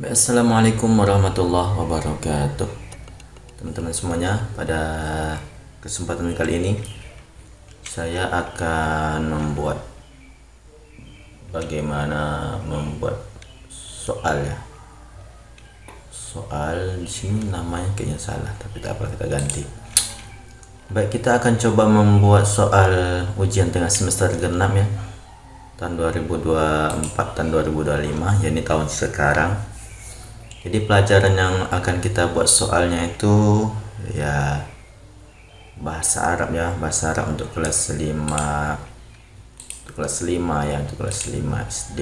Assalamualaikum warahmatullahi wabarakatuh. Teman-teman semuanya, pada kesempatan kali ini saya akan bagaimana membuat soal ya. Soal di sini namanya kayaknya salah, tapi tak apa, kita ganti. Baik, kita akan coba membuat soal ujian tengah semester genap ya, tahun 2024 dan 2025, yakni tahun sekarang. Jadi pelajaran yang akan kita buat soalnya itu ya bahasa Arab ya, bahasa Arab untuk kelas 5, ya, untuk kelas 5 SD.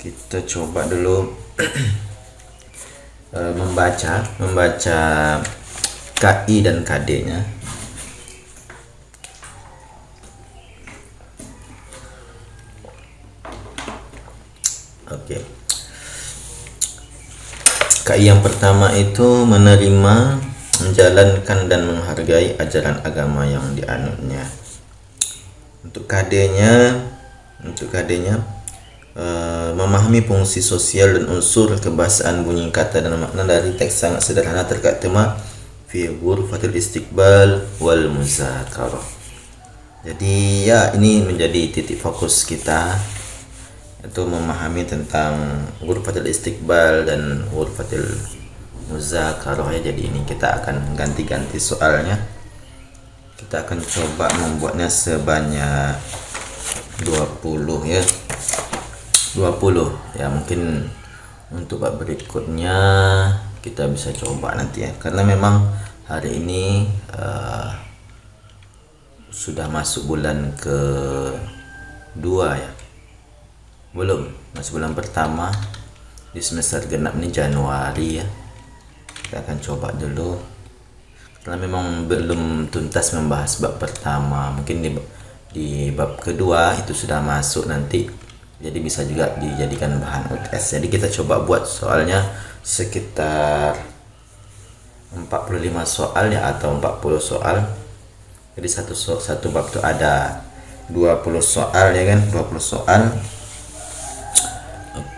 Kita coba dulu membaca KI dan KD-nya. Oke. KI yang pertama itu menerima, menjalankan dan menghargai ajaran agama yang dianutnya. Untuk KD-nya, memahami fungsi sosial dan unsur kebahasaan, bunyi kata dan makna dari teks sangat sederhana terkait tema fi ghurfatil istiqbal wal muzakarah. Jadi ya, ini menjadi titik fokus kita, itu memahami tentang ghurfatil istiqbal dan ghurfatil muzakarah ya. Jadi ini kita akan ganti-ganti soalnya. Kita akan coba membuatnya sebanyak 20 ya. 20 ya, mungkin untuk bab berikutnya kita bisa coba nanti ya, karena memang hari ini sudah masuk bulan ke-2 ya. Belum, masih bulan pertama di semester genap ini Januari ya. Kita akan coba dulu, karena memang belum tuntas membahas bab pertama. Mungkin di bab kedua itu sudah masuk nanti, jadi bisa juga dijadikan bahan UTS. Jadi kita coba buat soalnya sekitar 45 soal ya, atau 40 soal. Jadi satu bab itu ada 20 soal ya kan, 20 soal.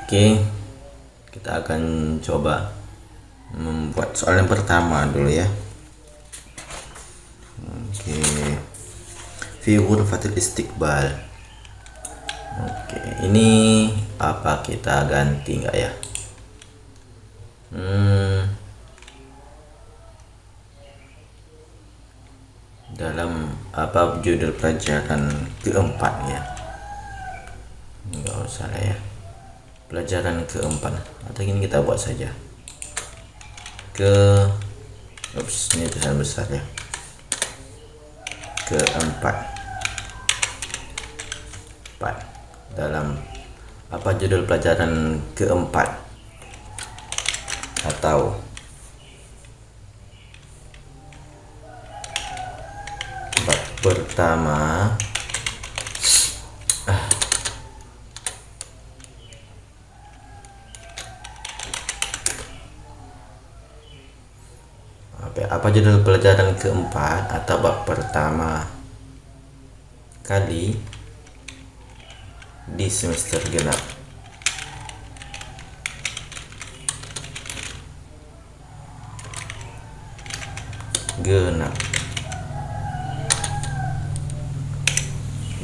Oke, kita akan coba membuat soal yang pertama dulu ya. Oke, fi ghurfatil istiqbal. Oke, ini apa, kita ganti enggak ya? Dalam apa judul pelajaran keempat ya? Enggak usah lah ya. Pelajaran keempat, atau ini kita buat saja ini tulisan besar ya, keempat. Dalam apa judul pelajaran keempat, atau bab pertama apa judul pelajaran keempat atau bab pertama kali di semester genap.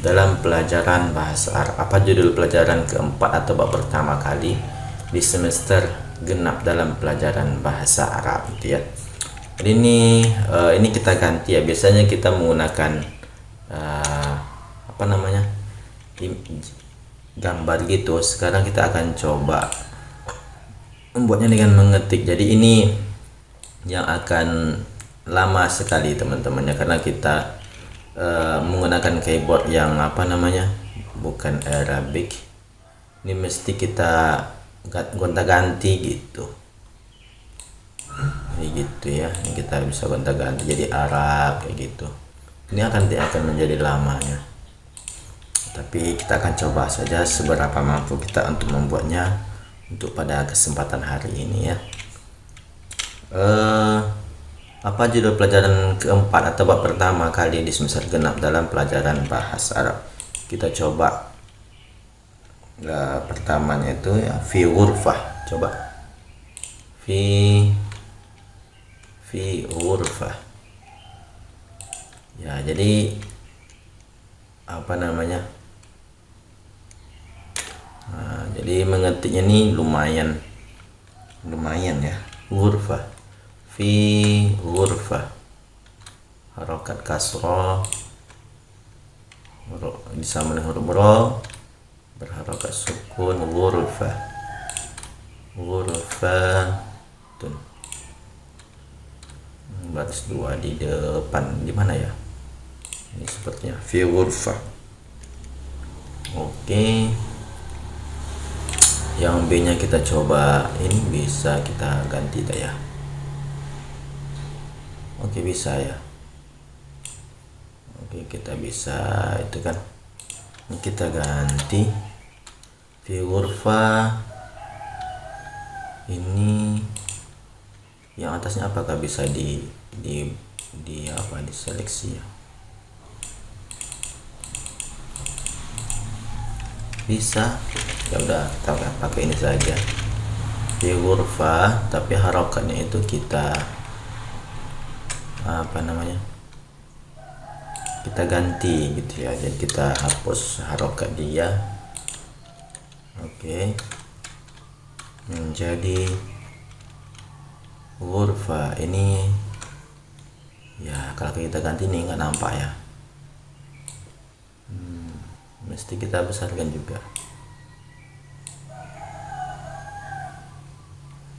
Dalam pelajaran bahasa Arab. Apa judul pelajaran keempat atau bab pertama kali di semester genap dalam pelajaran bahasa Arab gitu ya. Jadi ini kita ganti ya. Biasanya kita menggunakan gambar gitu. Sekarang kita akan coba membuatnya dengan mengetik. Jadi ini yang akan lama sekali teman-temannya, karena kita menggunakan keyboard yang bukan Arabic. Ini mesti kita gonta-ganti gitu. Ini gitu ya, ini kita bisa gonta-ganti jadi Arab kayak gitu. Ini akan menjadi lamanya, tapi kita akan coba saja seberapa mampu kita untuk membuatnya untuk pada kesempatan hari ini ya. Apa judul pelajaran keempat atau bab pertama kali di semester genap dalam pelajaran bahasa Arab? Kita coba Nah, pertamanya itu ya fi ghurfah. Coba fi ghurfah. Ya, jadi apa namanya? Nah, jadi mengetiknya ini lumayan ya. Ghurfah. Fi ghurfah. Harokat kasroh disama dengan huruf ro, berharokat sukun ghurfah. Ghurfatun. Baris dua di depan, di mana ya? Ini sepertinya fi ghurfah. Oke. Yang B nya kita coba, ini bisa kita ganti tak ya? Oke, bisa ya. Oke, kita bisa itu kan. Ini kita ganti fi ghurfah. Ini yang atasnya apakah bisa di apa, diseleksi ya? Bisa. Ya udah, kita pakai ini saja. Fi ghurfah, tapi harokatnya itu kita apa namanya? Kita ganti gitu ya. Jadi kita hapus harokat dia. Oke. Menjadi ghurfah. Ini ya, kalau kita ganti ini nggak nampak ya. Mesti kita besarkan juga.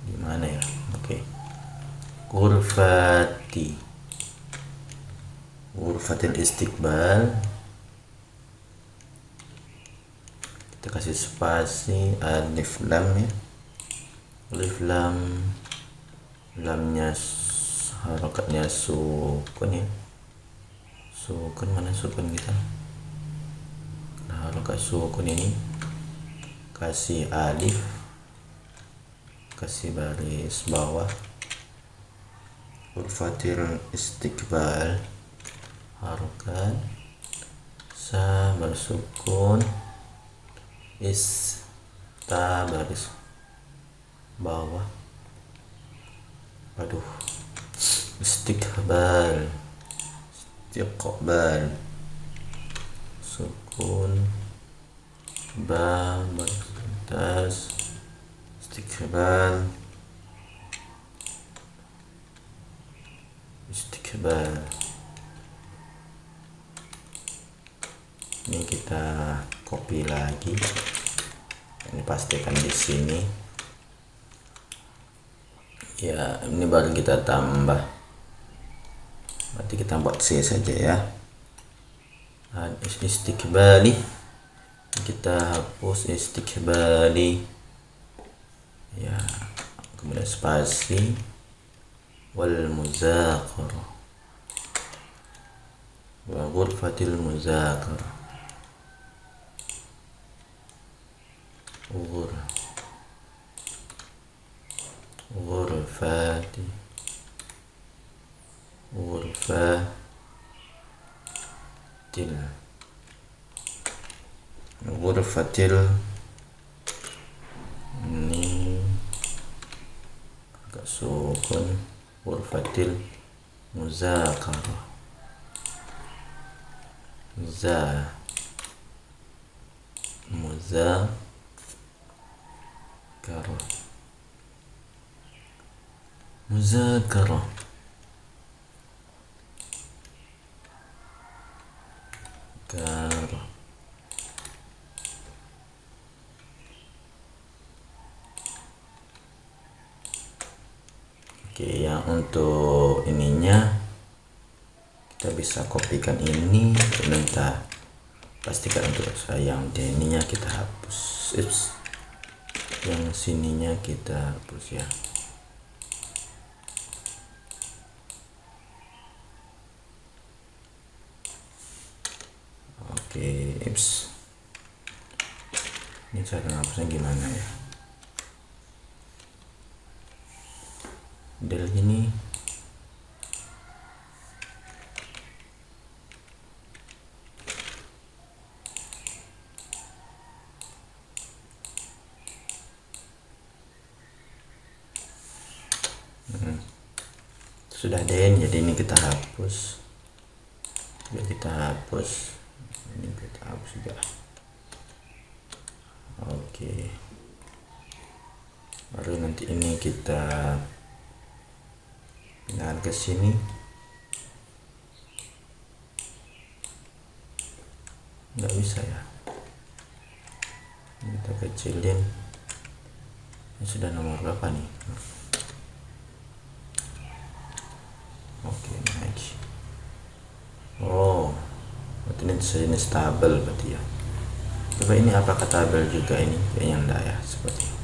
Gimana ya? Oke. Ghurfatil istiqbal. Kita kasih spasi, alif lam ya. Alif lam, lamnya harokatnya sukun ya. Sukun, mana sukun kita? Nah, harokat sukun ini kasih alif, kasih baris bawah. Ghurfatil istiqbal, harokat sa bersukun, ta baris bawah. Aduh, istiqbal sukun, ba baris istiqbal. Ini kita copy lagi. Ini pastikan di sini. Ya, ini baru kita tambah. Berarti kita buat C saja ya. Istiqbali. Kita hapus istiqbali. Ya, kemudian spasi wal muzaqarah. Wa ghurfatil muzaqarah. Ghurfatil ini agak sukun. Ghurfatil muzaqarah. Muzakarah. Oke, yang untuk ininya kita bisa kopikan ini, minta pastikan untuk saya yang ininya kita hapus. Yang sininya kita hapus ya. Oke, ini cara ngapusnya gimana ya? Del ini sudah den, jadi ini kita hapus, ini kita hapus juga. Oke, baru nanti ini kita pindahkan ke sini. Nggak bisa ya, kita kecilin. Ini sudah nomor berapa nih? Oke, naik. Oh, berarti ini stabil berarti ya. Coba ini apakah tabel juga ini? Kayaknya enggak ya, seperti ini.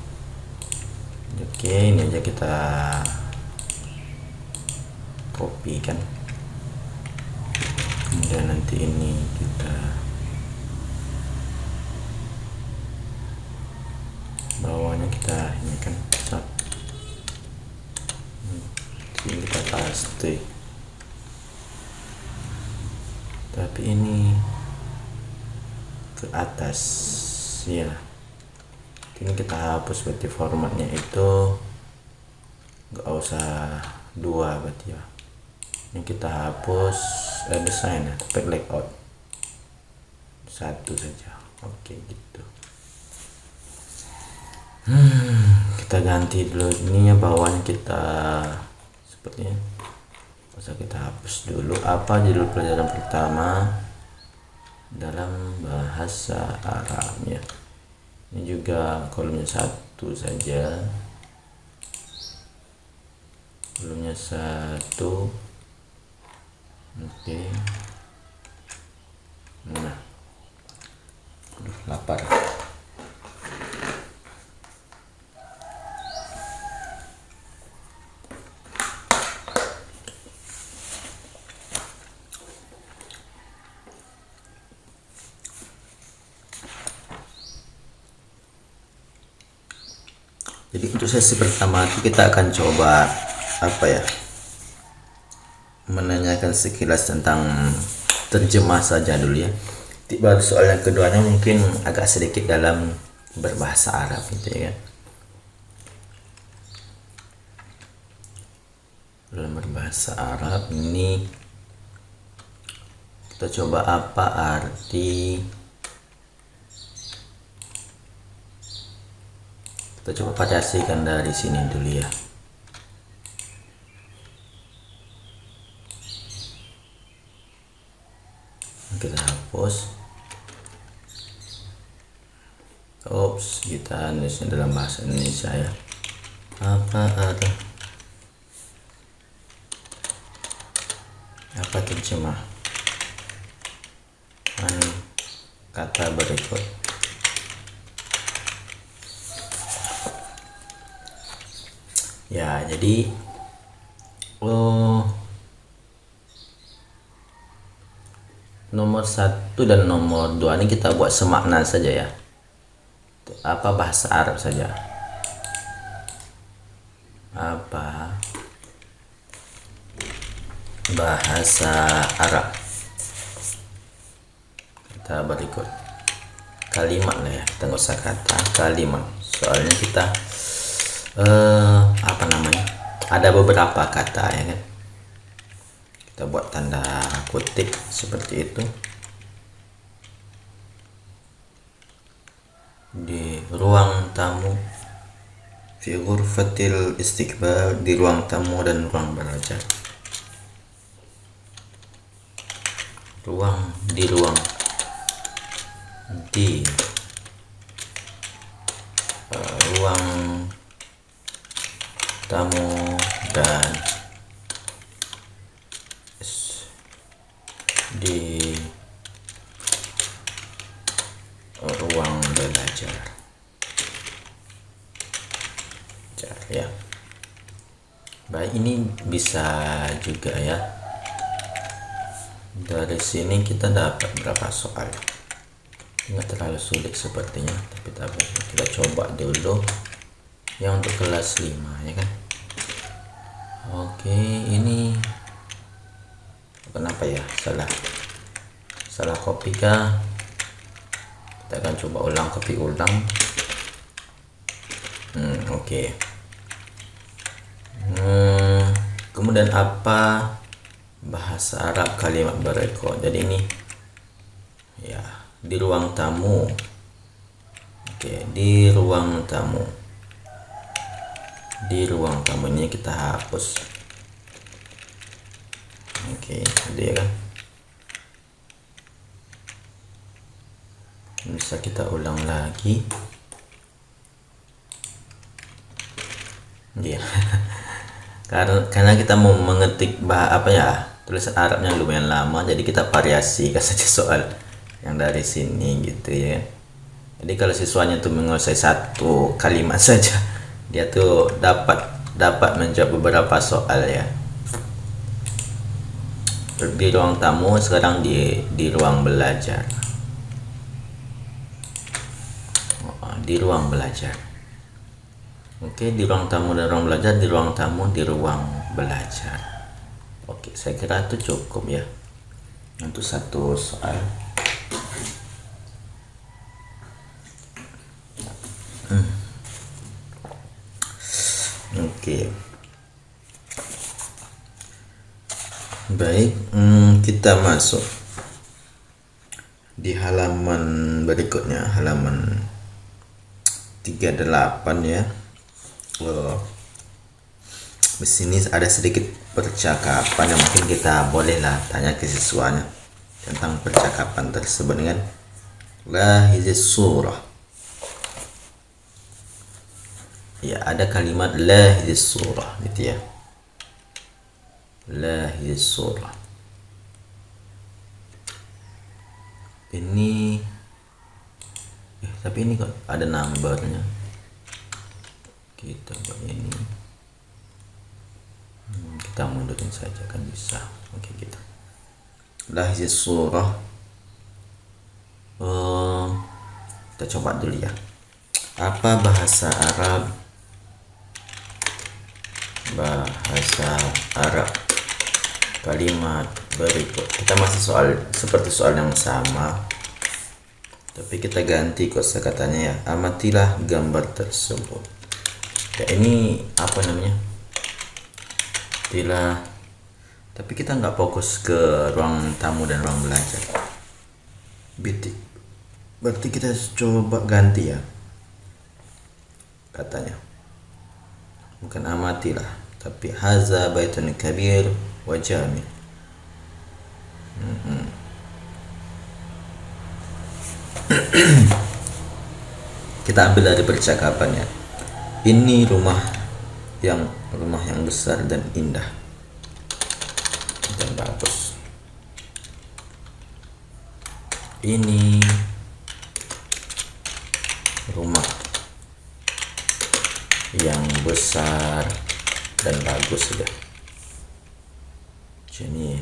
Oke, ini aja kita copy kan. Kemudian nanti ini kita bawahnya kita ini kan cat. Ini kita paste. Tapi ini ke atas ya. Ini kita hapus, berarti formatnya itu nggak usah 2 berarti ya. Ini kita hapus desain ya, tapi layout 1 saja. Oke gitu. Kita ganti dulu ininya, bawahnya kita sepertinya masa kita hapus dulu. Apa judul pelajaran pertama dalam bahasa Arabnya? Ini juga kolomnya 1 saja, kolomnya 1. Oke, nah, aduh lapar. Jadi untuk sesi pertama itu kita akan coba apa ya, menanyakan sekilas tentang terjemah saja dulu ya. Baru soal yang keduanya mungkin agak sedikit dalam berbahasa Arab gitu ya. Dalam berbahasa Arab ini kita coba apa arti, kita coba variasikan dari sini dulu ya. Kita hapus. Oops, kita nulisnya dalam bahasa Indonesia ya. Apa terjemah kata berikut? Ya, jadi nomor 1 dan nomor 2 ini kita buat semakna saja ya. Apa bahasa Arab saja. Apa bahasa Arab? Kita berikut kalimat lah ya, kita nggak usah kata, kalimat. Soalnya kita apa namanya, ada beberapa kata ya kan, kita buat tanda kutip seperti itu. Di ruang tamu, fi ghurfatil istiqbal, di ruang tamu dan ruang belajar. Di ruang tamu dan di ruang belajar ya. Baik, ini bisa juga ya. Dari sini kita dapat berapa soal, nggak terlalu sulit sepertinya, tapi kita coba dulu yang untuk kelas 5 ya kan. Oke, ini kenapa ya, salah copy kah? Kita akan coba copy ulang. Oke. Kemudian apa bahasa Arab kalimat berikut? Jadi ini ya, di ruang tamu. Oke, di ruang tamu. Di ruang tamu ini kita hapus. Oke, dia kan. Bisa kita ulang lagi. Dia. Karena kita mau mengetik tulisan Arabnya lumayan lama, jadi kita variasikan saja soal yang dari sini gitu ya. Jadi kalau siswanya tuh menguasai satu kalimat saja, dia tuh dapat menjawab beberapa soal ya. Di ruang tamu, sekarang di ruang belajar. Di ruang belajar. Oke, di ruang tamu dan ruang belajar, di ruang tamu, di ruang belajar. Oke, saya kira itu cukup ya untuk satu soal. Oke. Baik, kita masuk di halaman berikutnya, halaman 38 ya. Di sini ada sedikit percakapan yang mungkin kita bolehlah tanya ke siswanya tentang percakapan tersebut dengan lahizis surah. Ya, ada kalimat lahizis surah gitu ya. Lahizis surah. Ini tapi ini kok ada nama barunya. Kita buat ini. Kita mundurin saja kan bisa. Oke, kita. Lahizis surah. Kita coba dulu ya. Apa bahasa Arab? Bahasa Arab kalimat berikut. Kita masih seperti soal yang sama, tapi kita ganti kosakatanya ya. Amatilah gambar tersebut. Ya, ini apa namanya? Tapi kita nggak fokus ke ruang tamu dan ruang belajar. Berarti kita coba ganti ya katanya. Bukan amatilah, tapi haza baitun kabir wa jami'. Kita ambil dari percakapannya. Ini rumah yang besar dan indah dan bagus. Ini rumah yang besar dan bagus sudah. Jadi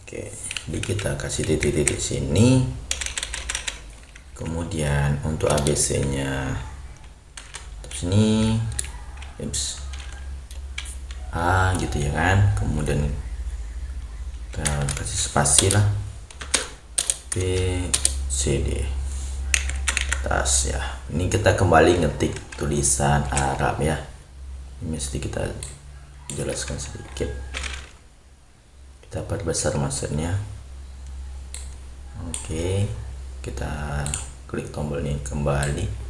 oke, jadi kita kasih titik-titik sini. Kemudian untuk ABC-nya sini A gitu ya kan. Kemudian kita kasih spasi lah, B C D atas ya. Ini kita kembali ngetik tulisan Arab ya. Ini mesti kita jelaskan sedikit, kita perbesar maksudnya. Oke, kita klik tombol ini kembali,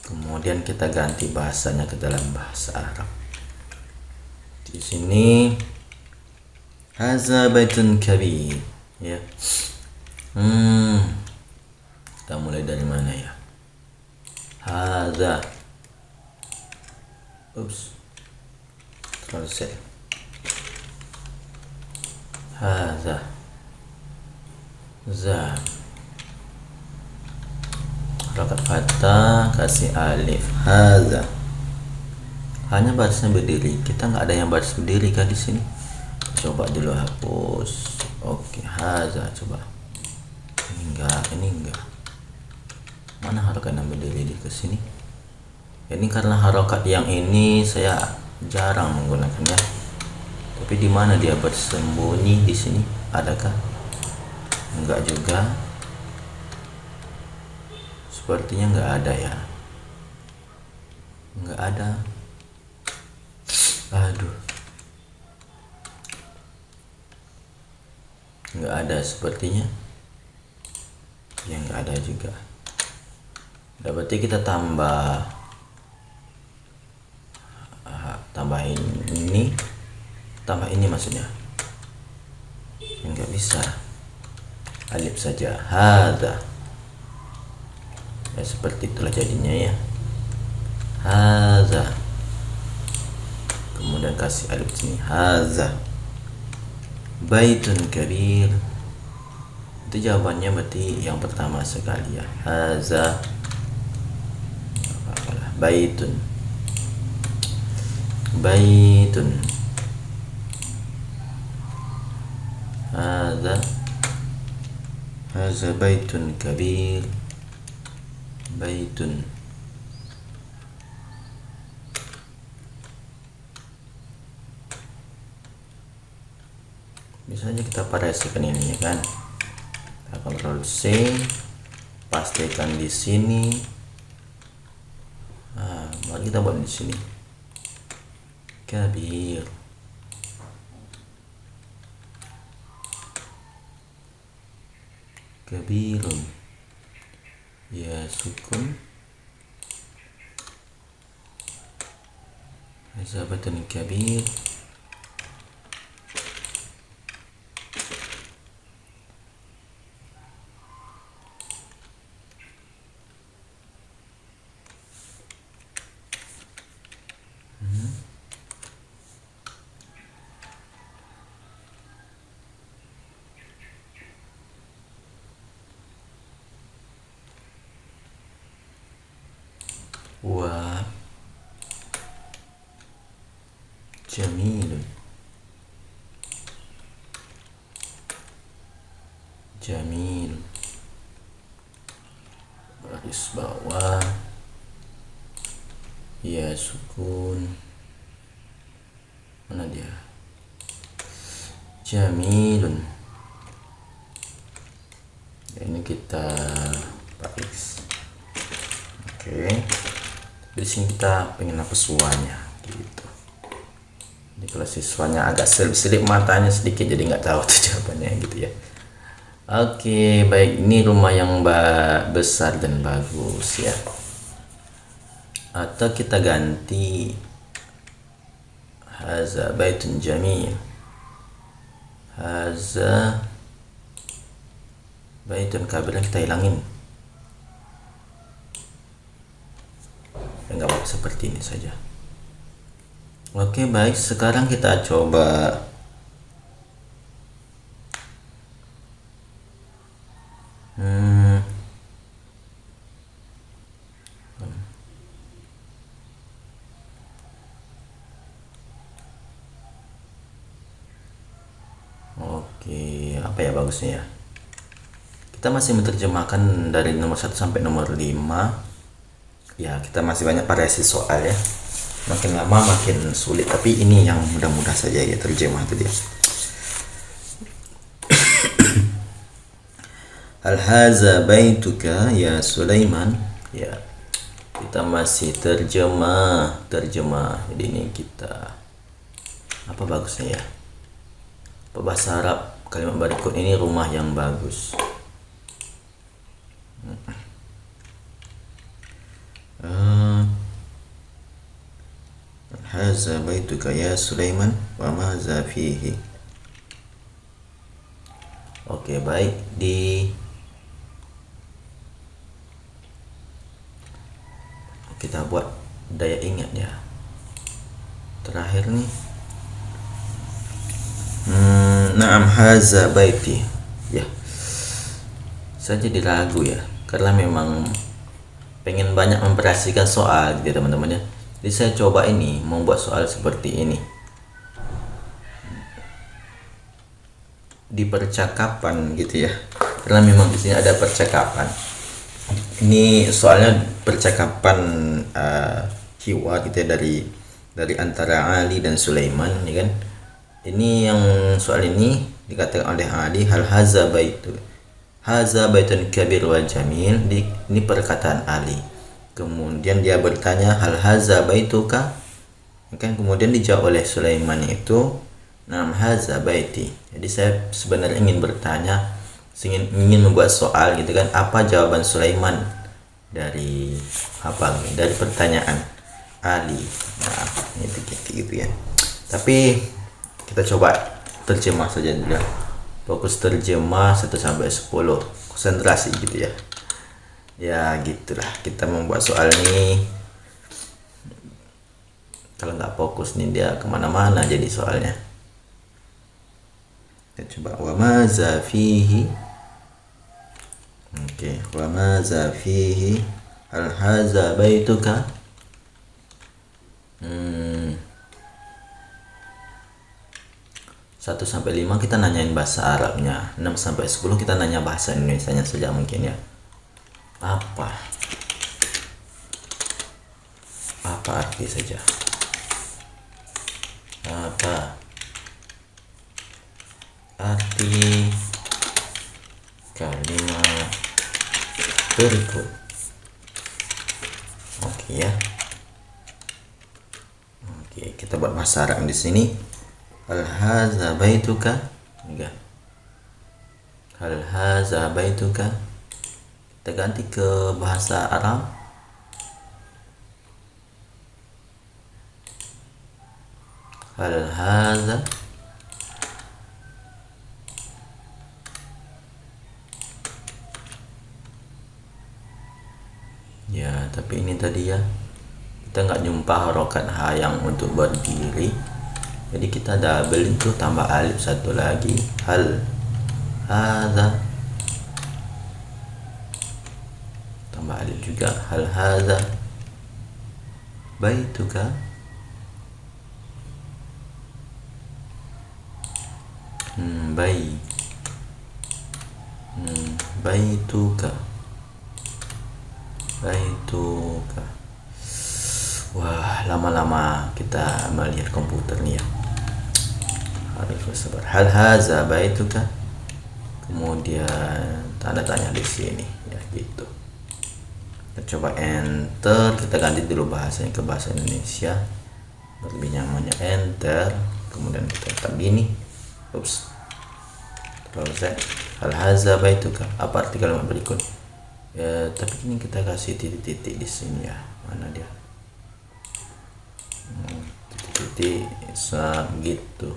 kemudian kita ganti bahasanya ke dalam bahasa Arab. Di sini haza baitun kabir ya. Kita mulai dari mana ya? Haza. Selesai. Haza. Za. Harokat fathah, kasih alif. Haza. Hanya barisnya berdiri. Kita nggak ada yang baris berdiri kan di sini. Coba dulu hapus. Oke, haza coba. Ini enggak. Mana harokat yang berdiri di kesini? Ini karena harokat yang ini saya jarang menggunakannya. Tapi di mana dia bersembunyi di sini? Adakah? Enggak juga. Sepertinya enggak ada ya. Enggak ada. Aduh, nggak ada sepertinya. Ya nggak ada juga. Udah, berarti kita tambahin ini, tambah ini maksudnya. Nggak bisa. Alif saja. Hadza. Ya seperti itulah jadinya ya. Hadza. Kemudian kasih alif sini. Hadza baitun kabir. Itu jawabannya berarti yang pertama sekali ya. Hadza baitun. Baitun. Hadza baitun kabir. Baitun. Misalnya kita variasikan ini ya kan. Kita Ctrl C, pastikan di sini. Nah, mari kita buat di sini. Kabir. Kabirun. Ya sukun. Zabatun kabir. Wa jamilun. Jamil. Baris bawah. Ya sukun. Mana dia? Jamilun. Ini kita pakai. Oke. Di sini kita pengen apa suanya gitu. Jadi kalau siswanya agak selip matanya sedikit jadi nggak tahu tuh jawabannya gitu ya. Oke, baik, ini rumah yang besar dan bagus ya. Atau kita ganti haza baitun jamil. Haza baitun kabir, kita hilangin. Enggak apa-apa, seperti ini saja. Oke, baik, sekarang kita coba Oke, apa ya bagusnya ya? Kita masih menerjemahkan dari nomor 1 sampai nomor 5. Ya, kita masih banyak variasi soal ya. Makin lama makin sulit, tapi ini yang mudah-mudah saja ya terjemah itu dia. Hal haza baituka ya Sulaiman. Ya, kita masih terjemah. Jadi ini kita apa bagusnya ya? Bahasa Arab kalimat berikut ini rumah yang bagus. Haza baituka ya Sulaiman wa maza fihi. Oke, baik, kita buat daya ingat ya. Terakhir nih. Naam haza baiti. Ya. Saya jadi ragu ya, karena memang pengen banyak memvariasikan soal gitu teman-teman ya. Jadi saya coba ini membuat soal seperti ini. Di percakapan gitu ya. Karena memang di sini ada percakapan. Ini soalnya percakapan hiwar gitu ya, dari antara Ali dan Sulaiman ya kan. Ini yang soal ini dikatakan oleh Ali, hal haza baitun kabir wa jamil. Ini perkataan Ali. Kemudian dia bertanya, hal haza baituka Kan kemudian dijawab oleh Sulaiman itu, "Nam haza baiti." Jadi saya sebenarnya ingin bertanya, ingin membuat soal gitu kan, apa jawaban Sulaiman dari apa dari pertanyaan Ali. Nah, itu gitu ya. Tapi kita coba terjemah saja dulu. Fokus terjemah 1 sampai 10. Konsentrasi gitu ya. Ya gitulah, kita membuat soal ini kalau nggak fokus nih dia kemana-mana jadi soalnya. Kita coba wa maza fihi. Oke, wa maza fihi hal haza baituka. 1 sampai 5 kita nanyain bahasa Arabnya, 6 sampai 10 kita nanya bahasa Indonesianya saja mungkin ya. Apa arti saja? Apa arti kalimat berikut? Oke ya. Oke, kita buat bahasa Arab di sini. Hal haza baituka? Enggak. Hal haza baituka? Kita ganti ke bahasa Arab. Hal haza ya, tapi ini tadi ya kita nggak jumpa harokat ha yang untuk berdiri, jadi kita double itu tambah alif satu lagi. Hal haza tambah alif juga. Hal haza baituka? Baituka. Wah, lama-lama kita melihat komputer nih ya, harus bersabar. Hal haza baituka, kemudian tanda tanya di sini ya gitu. Kita coba enter, kita ganti dulu bahasanya ke bahasa Indonesia lebih nyamannya. Enter, kemudian kita tetap gini. Ups, selesai. Hal haza baituka, apa arti kalimat berikut? Ya, tapi ini kita kasih titik-titik di sini ya. Mana dia? Titik-titik gitu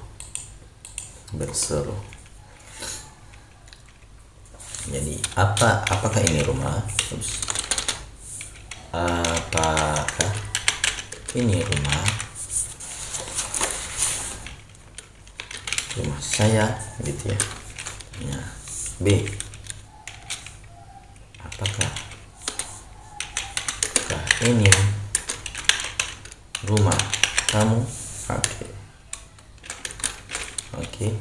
berseru. Jadi apakah ini rumah? Ups. Apakah ini rumah saya gitu ya. Ya. B, apakah ini rumah kamu? Oke.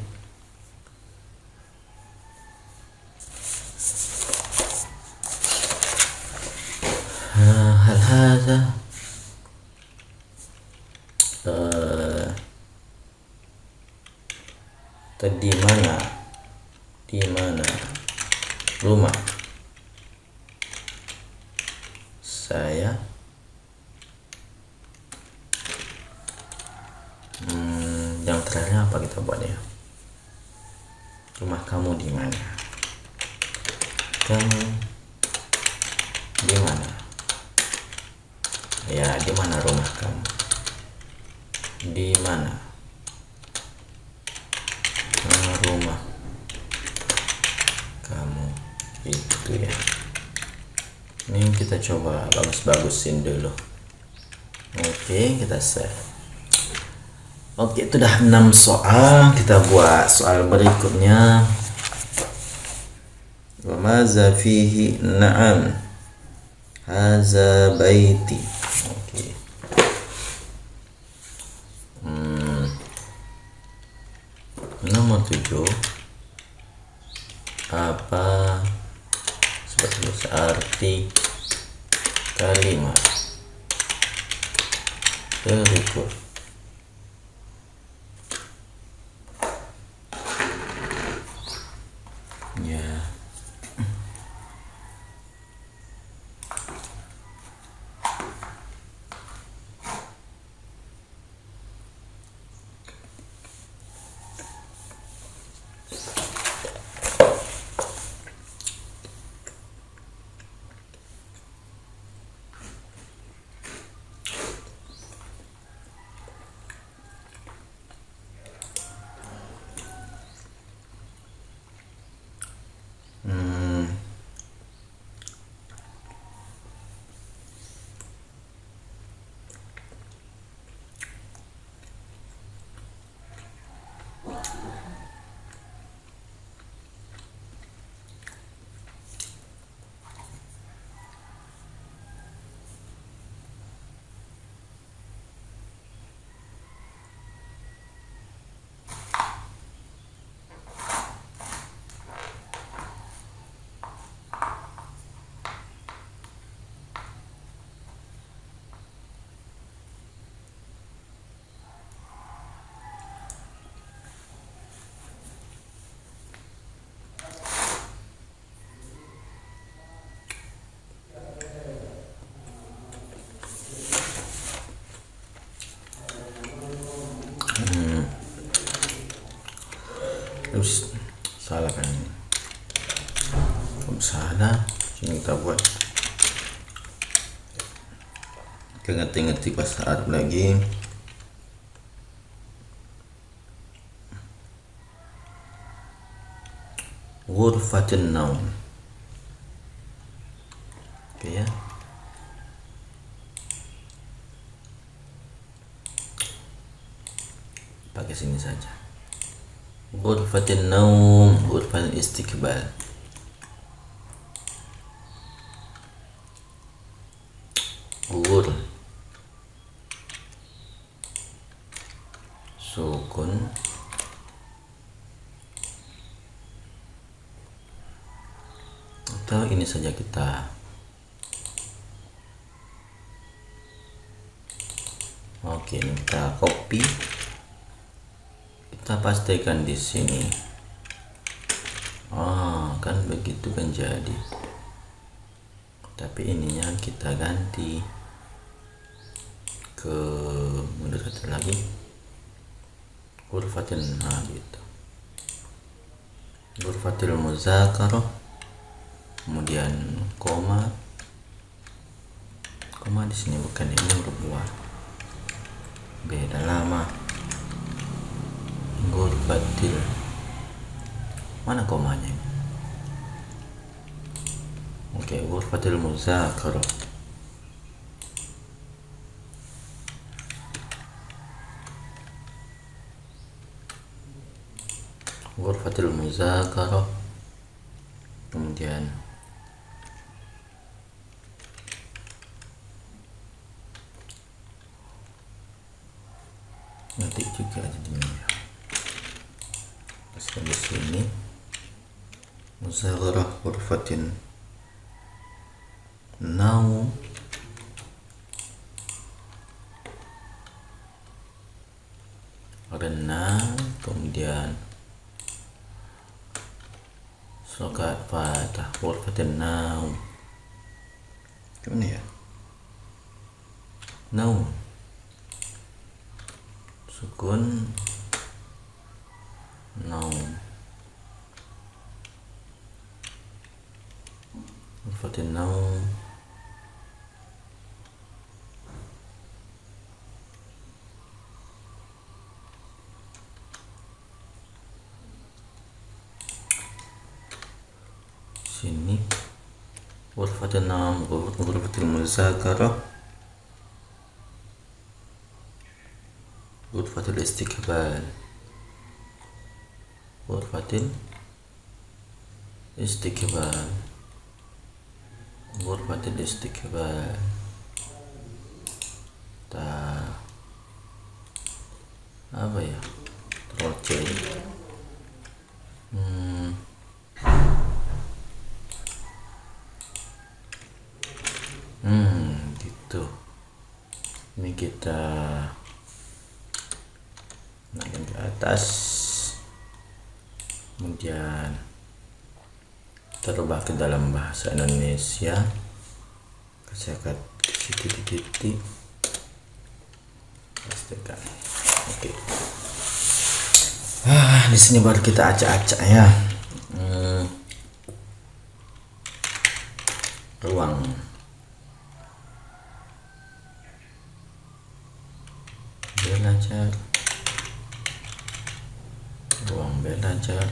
Hal haza di mana rumah saya? Yang terakhir apa kita buat ya? Rumah kamu di mana? Kamu di mana? Ya, di mana rumah kamu? Di mana rumah kamu? Itu ya. Ini kita coba bagus-bagusin dulu. Oke, kita save. Oke, itu udah 6 soal. Kita buat soal berikutnya. Wa maza fihi? Na'am haza baiti. Oke. Nomor 7. Apa seperti arti kalimat berikut? Ya. kan ini. Salah, sini kita buat. Kita ngerti-ngerti bahasa Arab lagi. Ghurfatin naum. Oke ya. Pakai sini saja. Ghurfatin naum, ghurfatil istiqbal. Ghur sukun atau ini saja kita oke, ini kita copy, kita pastikan di sini. Kan begitu kan jadi, tapi ininya kita ganti ke mundur satu lagi, ghurfatil gitu, ghurfatil muzakarah, kemudian koma di sini bukan ini berbuah, beda lama. Ghurfatil, mana komanya ini? Oke, ghurfatil muzakarah. Ghurfatil muzakarah, kemudian nanti juga ada di sini. Paskan di sini muzakarah ghurfatin naum, rena, kemudian sokat fatah, ghurfatin naum. Gimana ya? Naum sukun naum, ghurfatin naum, sini ghurfatin naum, ghurfatil muzakarah, ghurfatil istiqbal, ghurfatil istiqbal, ghurfatil istiqbal. Apa ya? Troce. Gitu. Ini kita naikkan ke atas, kemudian terubah ke dalam bahasa Indonesia, kasih titik-titik, pastikan. Oke. Di sini baru kita acak-acak ya. Ruang belajar, ruang belajar,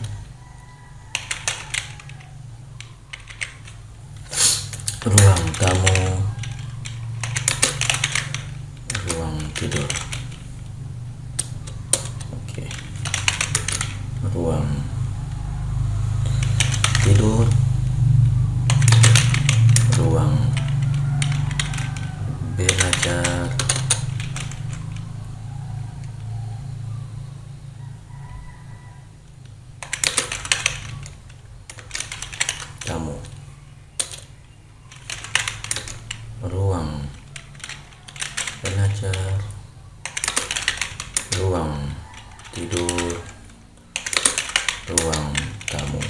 ruang tamu, ruang tidur. Oke. Ruang tidur, ruang belajar, tamu, ruang belajar, ruang tidur, ruang tamu.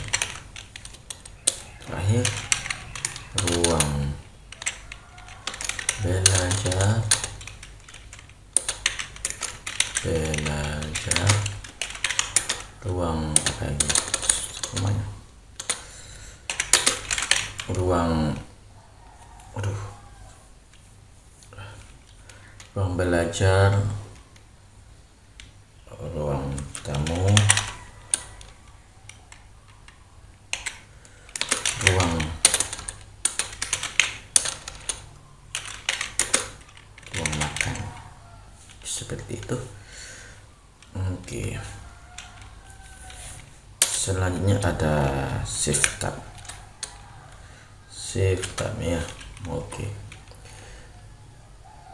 Terakhir, ruang belajar, ruang apa lagi? Semuanya. ruang ruang belajar, ruang tamu, ruang makan, seperti itu. Oke. Selanjutnya ada shift tab ya. Oke.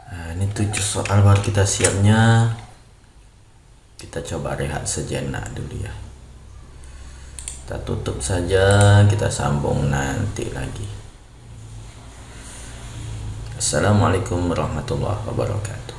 Nah, ini 7 soal baru kita siapnya. Kita coba rehat sejenak dulu ya. Kita tutup saja, kita sambung nanti lagi. Assalamualaikum warahmatullahi wabarakatuh.